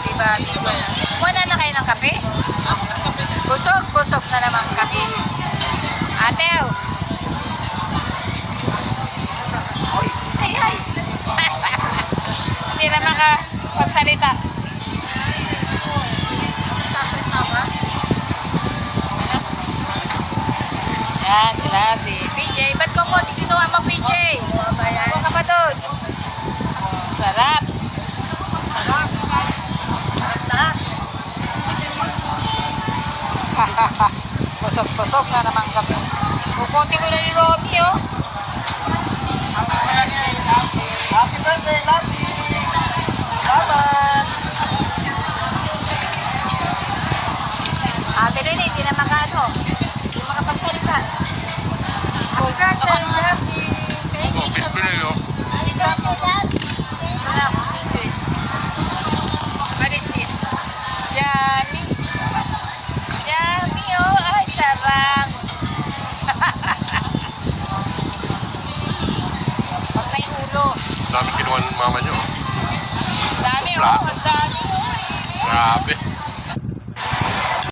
diba? Wala na kayo ng kape? Busog na naman kami. Atew! Uy, sayay! Hindi na makapagsalita. Yan, si Lovely. PJ, ba't ko mo? Di kinuha mo, PJ? Ako ka pa doon. Sarap. Busog na naman kami. Kukunti ko na ni Romy, oh. Happy birthday, Lovely! Salamat! Ate rin, hindi na hindi makapagsalita. Happy birthday, Lovely! Office pinay, oh. Happy birthday, Lovely! What is this? Yummy! Yummy, oh! Ay, sarap! Huwag na yung ulo. Dami kinuha ng mama nyo. Dami, oh! Ang dami, oh! Grabe.